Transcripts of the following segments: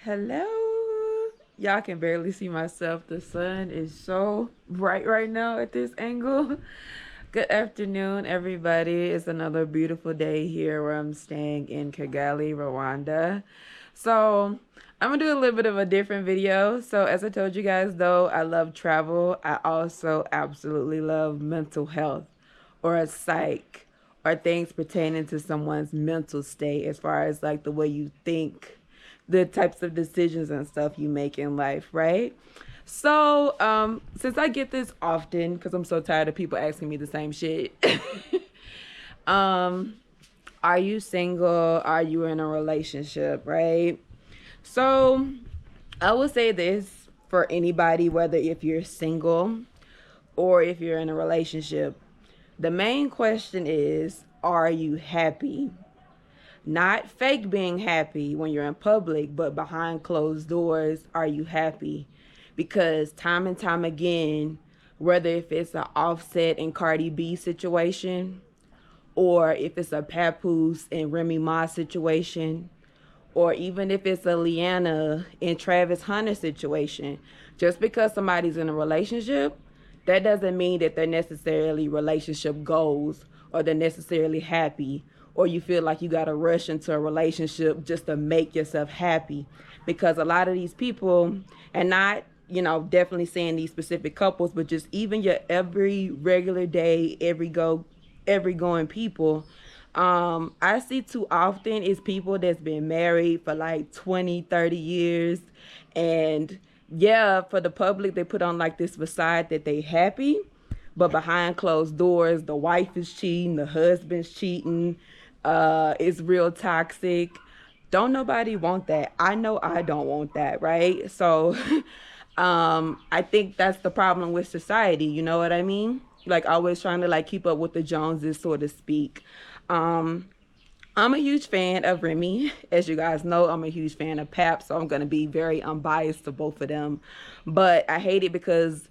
Hello. Y'all can barely see myself. The sun is so bright right now at this angle. Good afternoon, everybody. It's another beautiful day here where I'm staying in Kigali, Rwanda. So, I'm gonna do a little bit of a different video. So, as I told you guys, though, I love travel. I also absolutely love mental health or a psych or things pertaining to someone's mental state as far as like the way you think, the types of decisions and stuff you make in life, right? So, since I get this often, because I'm so tired of people asking me the same shit, um, are you single? Are you in a relationship, right? So, I will say this for anybody, whether if you're single or if you're in a relationship, the main question is, are you happy? Not fake being happy when you're in public, but behind closed doors, are you happy? Because time and time again, whether if it's an Offset and Cardi B situation, or if it's a Papoose and Remy Ma situation, or even if it's a Leanna and Travis Hunter situation, just because somebody's in a relationship, that doesn't mean that they're necessarily relationship goals or they're necessarily happy or you feel like you got to rush into a relationship just to make yourself happy. Because a lot of these people, and not, definitely saying these specific couples, but just even your every regular day, every going people, I see too often is people that's been married for like 20, 30 years. And yeah, for the public, they put on like this facade that they happy. But behind closed doors, the wife is cheating, the husband's cheating, it's real toxic. Don't nobody want that. I know I don't want that, right? So I think that's the problem with society, you know what I mean? Like always trying to like keep up with the Joneses, so to speak. I'm a huge fan of Remy. As you guys know, I'm a huge fan of Pap, so I'm going to be very unbiased to both of them. But I hate it because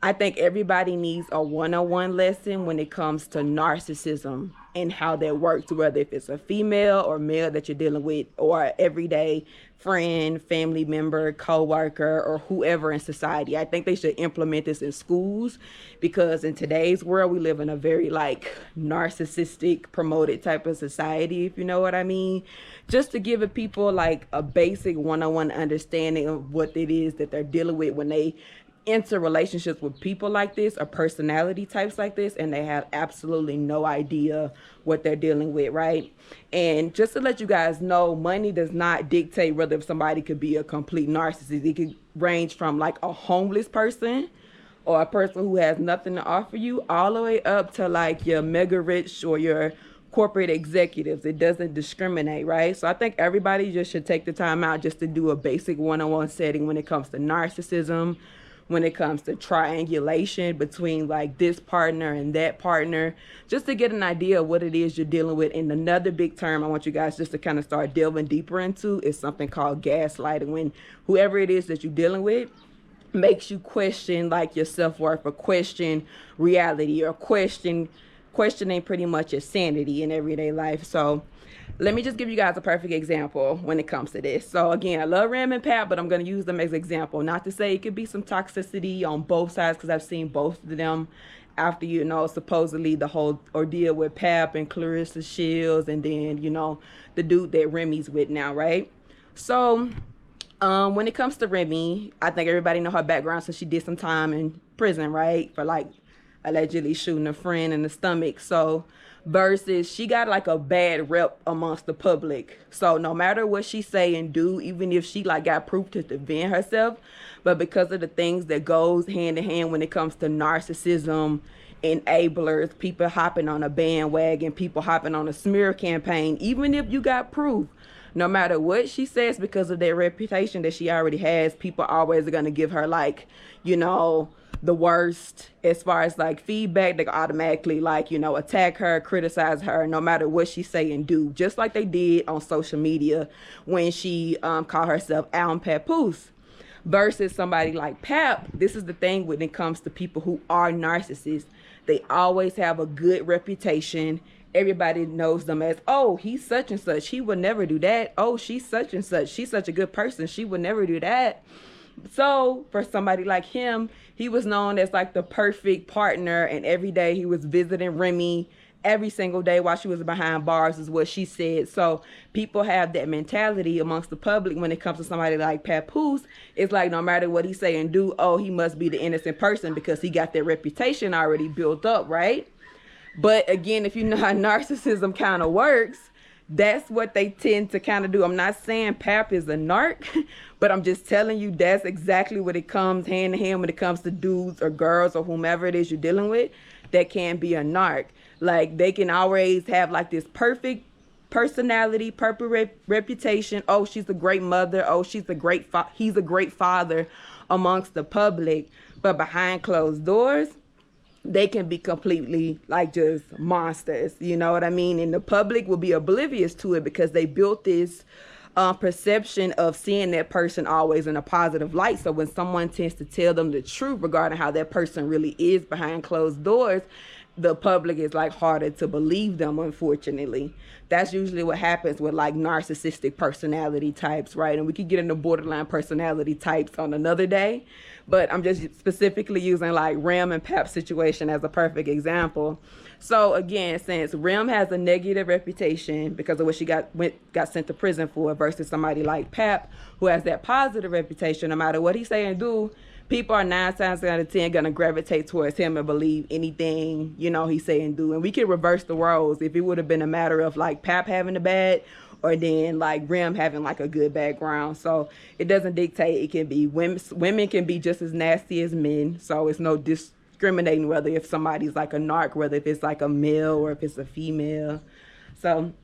I think everybody needs a one-on-one lesson when it comes to narcissism and how that works, whether if it's a female or male that you're dealing with, or everyday friend, family member, co-worker, or whoever in society. I think they should implement this in schools because in today's world, we live in a very like narcissistic promoted type of society, if you know what I mean. Just to give people like a basic one-on-one understanding of what it is that they're dealing with when they enter relationships with people like this or personality types like this, and they have absolutely no idea what they're dealing with, right? And just to let you guys know, money does not dictate whether if somebody could be a complete narcissist. It could range from like a homeless person or a person who has nothing to offer you, all the way up to like your mega rich or your corporate executives. It doesn't discriminate, right? So I think everybody just should take the time out just to do a basic one-on-one setting when it comes to narcissism, when it comes to triangulation between like this partner and that partner, just to get an idea of what it is you're dealing with. And another big term I want you guys just to kind of start delving deeper into is something called gaslighting, when whoever it is that you're dealing with makes you question like your self-worth, or question reality, or questioning pretty much your sanity in everyday life. So let me just give you guys a perfect example when it comes to this. So again, I love Ram and Pat, but I'm going to use them as an example. Not to say it could be some toxicity on both sides, because I've seen both of them after, supposedly the whole ordeal with Pap and Clarissa Shields, and then, the dude that Remy's with now, right? So when it comes to Remy, I think everybody know her background, so she did some time in prison, right? For like allegedly shooting a friend in the stomach. So versus she got like a bad rep amongst the public. So no matter what she say and do, even if she like got proof to defend herself, but because of the things that goes hand in hand when it comes to narcissism, enablers, people hopping on a bandwagon, people hopping on a smear campaign, even if you got proof, no matter what she says, because of their reputation that she already has, people always are going to give her like, the worst as far as like feedback. They automatically like, attack her, criticize her, no matter what she say and do, just like they did on social media when she called herself Alan Papoose. Versus somebody like Pap, this is the thing when it comes to people who are narcissists. They always have a good reputation everybody knows them as, oh, he's such and such, he would never do that. Oh, she's such and such, she's such a good person, she would never do that. So for somebody like him, he was known as like the perfect partner, and every day he was visiting Remy every single day while she was behind bars, is what she said. So people have that mentality amongst the public when it comes to somebody like Papoose. It's like no matter what he say and do, oh, he must be the innocent person because he got that reputation already built up, right? But again, if you know how narcissism kind of works, that's what they tend to kind of do. I'm not saying Pap is a narc, but I'm just telling you that's exactly what it comes hand in hand when it comes to dudes or girls or whomever it is you're dealing with that can be a narc. Like they can always have like this perfect personality, perfect reputation. Oh, she's a great mother. Oh, he's a great father amongst the public. But behind closed doors, they can be completely like just monsters, you know what I mean? And the public will be oblivious to it because they built this perception of seeing that person always in a positive light. So when someone tends to tell them the truth regarding how that person really is behind closed doors, the public is like harder to believe them, unfortunately. That's usually what happens with like narcissistic personality types, right? And we could get into borderline personality types on another day, but I'm just specifically using like Rem and Pap's situation as a perfect example. So again, since Rem has a negative reputation because of what she got sent to prison for, versus somebody like Pap who has that positive reputation, no matter what he say and do, people are 9 times out of 10 gonna gravitate towards him and believe anything, you know, he say and do. And we can reverse the roles if it would have been a matter of like Pap having a bad or then like Rem having like a good background. So it doesn't dictate. It can be women can be just as nasty as men. So it's no discriminating whether if somebody's like a narc, whether if it's like a male or if it's a female. So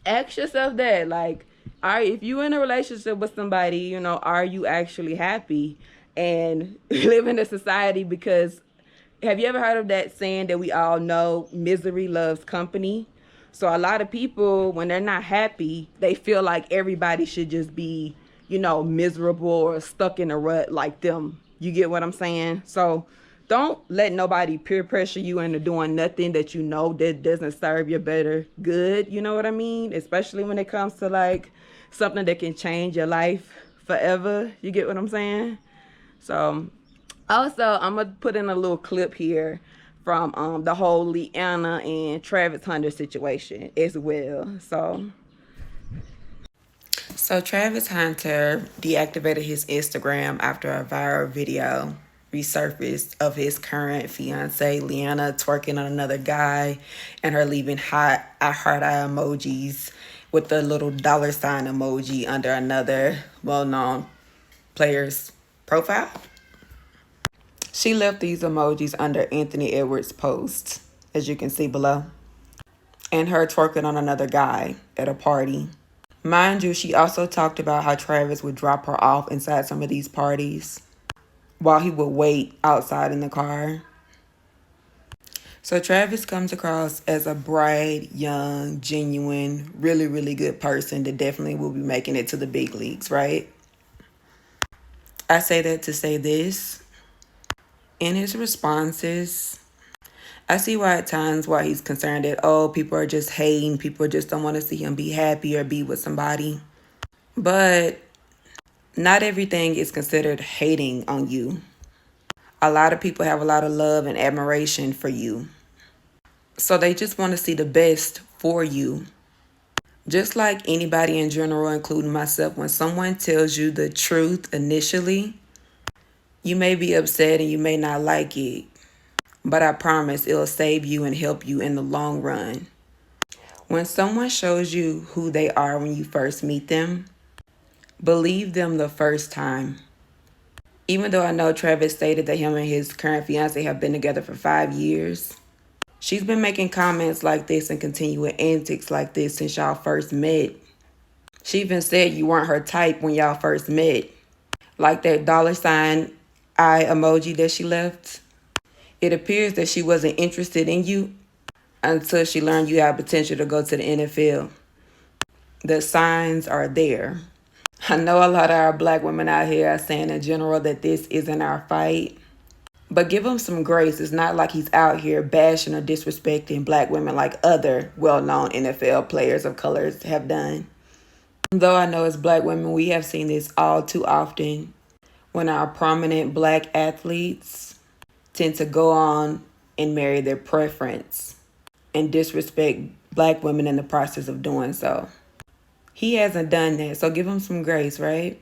ask yourself that, like, if you in a relationship with somebody, you know, are you actually happy? And live in a society, because have you ever heard of that saying that we all know, misery loves company? So a lot of people, when they're not happy, they feel like everybody should just be, you know, miserable or stuck in a rut like them. You get what I'm saying? So don't let nobody peer pressure you into doing nothing that you know that doesn't serve your better good. You know what I mean? Especially when it comes to like something that can change your life forever. You get what I'm saying? So also, I'm going to put in a little clip here from the whole Leanna and Travis Hunter situation as well. So Travis Hunter deactivated his Instagram after a viral video resurfaced of his current fiance, Leanna, twerking on another guy and her leaving heart eye emojis with the little dollar sign emoji under another well-known player's profile. She left these emojis under Anthony Edwards' post, as you can see below, and her twerking on another guy at a party. Mind you, she also talked about how Travis would drop her off inside some of these parties while he would wait outside in the car. So Travis comes across as a bright, young, genuine, really, really good person that definitely will be making it to the big leagues, right? I say that to say this. In his responses, I see why at times why he's concerned that, oh, people are just hating, people just don't want to see him be happy or be with somebody. But not everything is considered hating on you. A lot of people have a lot of love and admiration for you. So they just want to see the best for you. Just like anybody in general, including myself, when someone tells you the truth initially, you may be upset and you may not like it, but I promise it'll save you and help you in the long run. When someone shows you who they are when you first meet them, believe them the first time. Even though I know Travis stated that him and his current fiance have been together for 5 years, she's been making comments like this and continuing antics like this since y'all first met. She even said you weren't her type when y'all first met. Like that dollar sign eye emoji that she left. It appears that she wasn't interested in you until she learned you have potential to go to the NFL. The signs are there. I know a lot of our black women out here are saying in general that this isn't our fight. But give him some grace. It's not like he's out here bashing or disrespecting black women like other well-known NFL players of colors have done. Though I know as black women, we have seen this all too often when our prominent black athletes tend to go on and marry their preference and disrespect black women in the process of doing so. He hasn't done that, so give him some grace, right?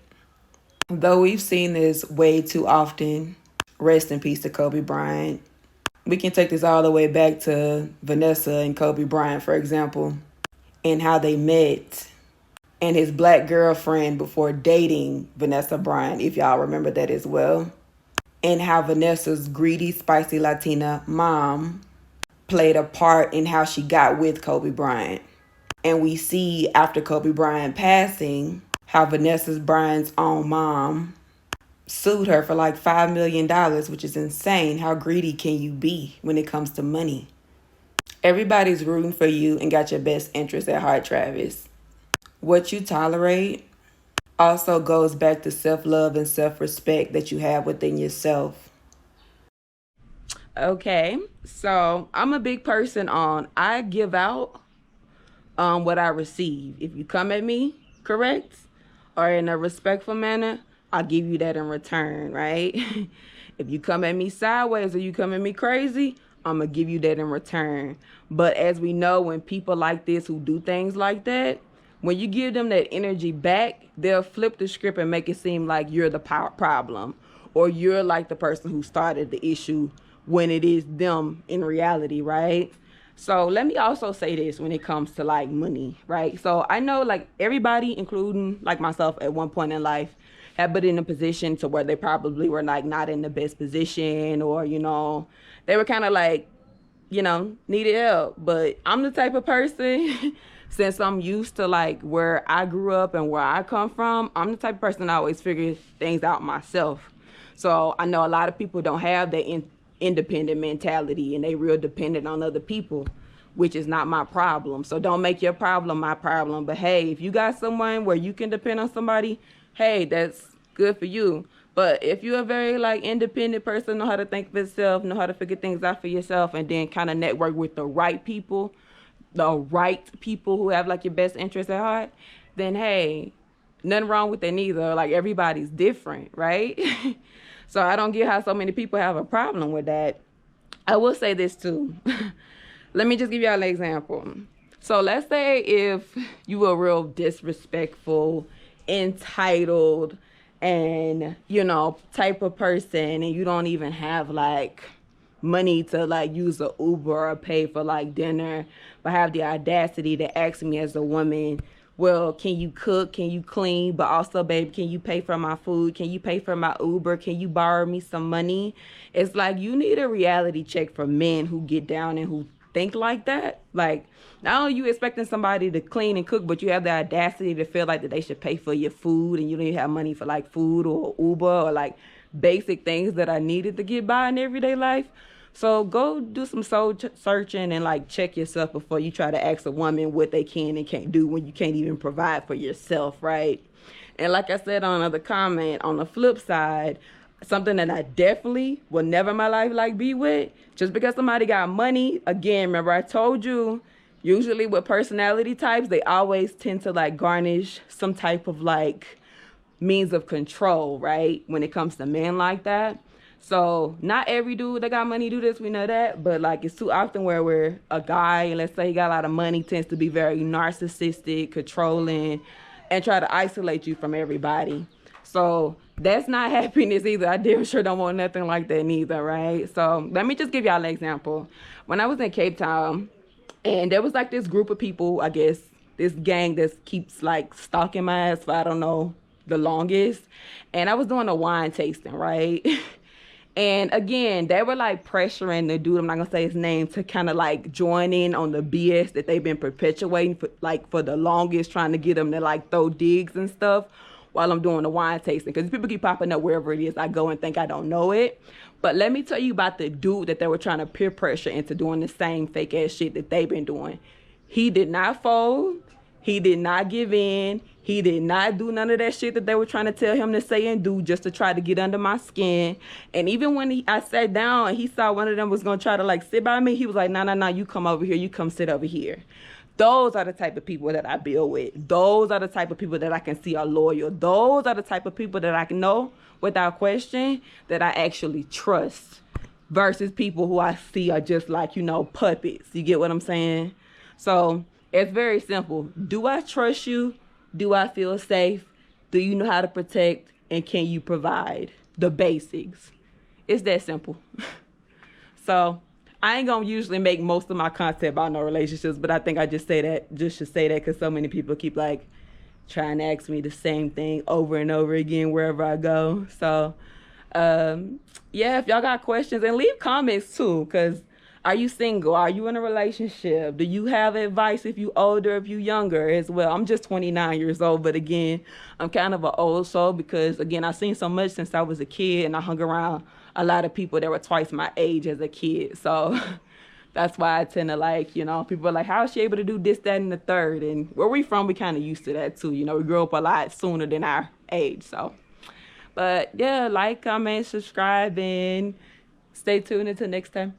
Though we've seen this way too often, rest in peace to Kobe Bryant. We can take this all the way back to Vanessa and Kobe Bryant, for example, and how they met, and his black girlfriend before dating Vanessa Bryant, if y'all remember that as well, and how Vanessa's greedy, spicy Latina mom played a part in how she got with Kobe Bryant. And we see after Kobe Bryant passing, how Vanessa Bryant's own mom sued her for like $5 million, which is insane. How greedy can you be when it comes to money? Everybody's rooting for you and got your best interest at heart, Travis. What you tolerate also goes back to self-love and self-respect that you have within yourself. Okay, so I'm a big person on I give out what I receive. If you come at me correct or in a respectful manner, I'll give you that in return, right? If you come at me sideways or you come at me crazy, I'm going to give you that in return. But as we know, when people like this who do things like that, when you give them that energy back, they'll flip the script and make it seem like you're the problem or you're like the person who started the issue when it is them in reality, right? So let me also say this when it comes to like money, right? So I know like everybody, including like myself at one point in life, have been in a position to where they probably were like not in the best position, or, you know, they were kind of like, you know, needed help. But I'm the type of person, since I'm used to like where I grew up and where I come from, I'm the type of person that always figures things out myself. So I know a lot of people don't have that independent mentality and they real dependent on other people, which is not my problem. So don't make your problem my problem. But hey, if you got someone where you can depend on somebody, hey, that's good for you. But if you're a very like independent person, know how to think for yourself, know how to figure things out for yourself, and then kind of network with the right people who have like your best interest at heart, then hey, nothing wrong with that neither. Like everybody's different, right? So I don't get how so many people have a problem with that. I will say this too. Let me just give y'all an example. So let's say if you were real disrespectful, entitled, and, you know, type of person, and you don't even have like money to like use a Uber or pay for like dinner, but have the audacity to ask me as a woman, well, can you cook? Can you clean? But also, babe, can you pay for my food? Can you pay for my Uber? Can you borrow me some money? It's like you need a reality check for men who get down and who think like that. Like, not only you expecting somebody to clean and cook, but you have the audacity to feel like that they should pay for your food, and you don't even have money for like food or Uber or like basic things that are needed to get by in everyday life. So go do some soul searching and like check yourself before you try to ask a woman what they can and can't do when you can't even provide for yourself, right? And like I said on another comment, on the flip side, something that I definitely will never in my life like be with, just because somebody got money, again, remember I told you, usually with personality types, they always tend to like garnish some type of like means of control, right? When it comes to men like that. So not every dude that got money do this, we know that, but like it's too often where we're a guy, and let's say he got a lot of money, tends to be very narcissistic, controlling, and try to isolate you from everybody. So that's not happiness either. I damn sure don't want nothing like that neither, right? So let me just give y'all an example. When I was in Cape Town, and there was like this group of people, I guess, this gang that keeps like stalking my ass for, I don't know, the longest. And I was doing a wine tasting, right? And again, they were like pressuring the dude, I'm not gonna say his name, to kind of like join in on the BS that they've been perpetuating for the longest, trying to get them to like throw digs and stuff while I'm doing the wine tasting. Because people keep popping up wherever it is I go and think I don't know it. But let me tell you about the dude that they were trying to peer pressure into doing the same fake ass shit that they've been doing. He did not fold. He did not give in. He did not do none of that shit that they were trying to tell him to say and do just to try to get under my skin. And even when I sat down and he saw one of them was going to try to like sit by me, he was like, no, you come over here. You come sit over here. Those are the type of people that I build with. Those are the type of people that I can see are loyal. Those are the type of people that I can know without question that I actually trust versus people who I see are just like, you know, puppets. You get what I'm saying? So it's very simple. Do I trust you? Do I feel safe? Do you know how to protect? And can you provide the basics? It's that simple. So I ain't gonna usually make most of my content about no relationships, but I think I just should say that because so many people keep like trying to ask me the same thing over and over again wherever I go. So yeah, if y'all got questions, and leave comments too, because are you single? Are you in a relationship? Do you have advice if you older, if you younger as well? I'm just 29 years old, but again, I'm kind of an old soul because, again, I've seen so much since I was a kid, and I hung around a lot of people that were twice my age as a kid. So that's why I tend to like, you know, people are like, how is she able to do this, that, and the third? And where we from, we kind of used to that too. You know, we grew up a lot sooner than our age. So, but yeah, like, comment, subscribe, and stay tuned until next time.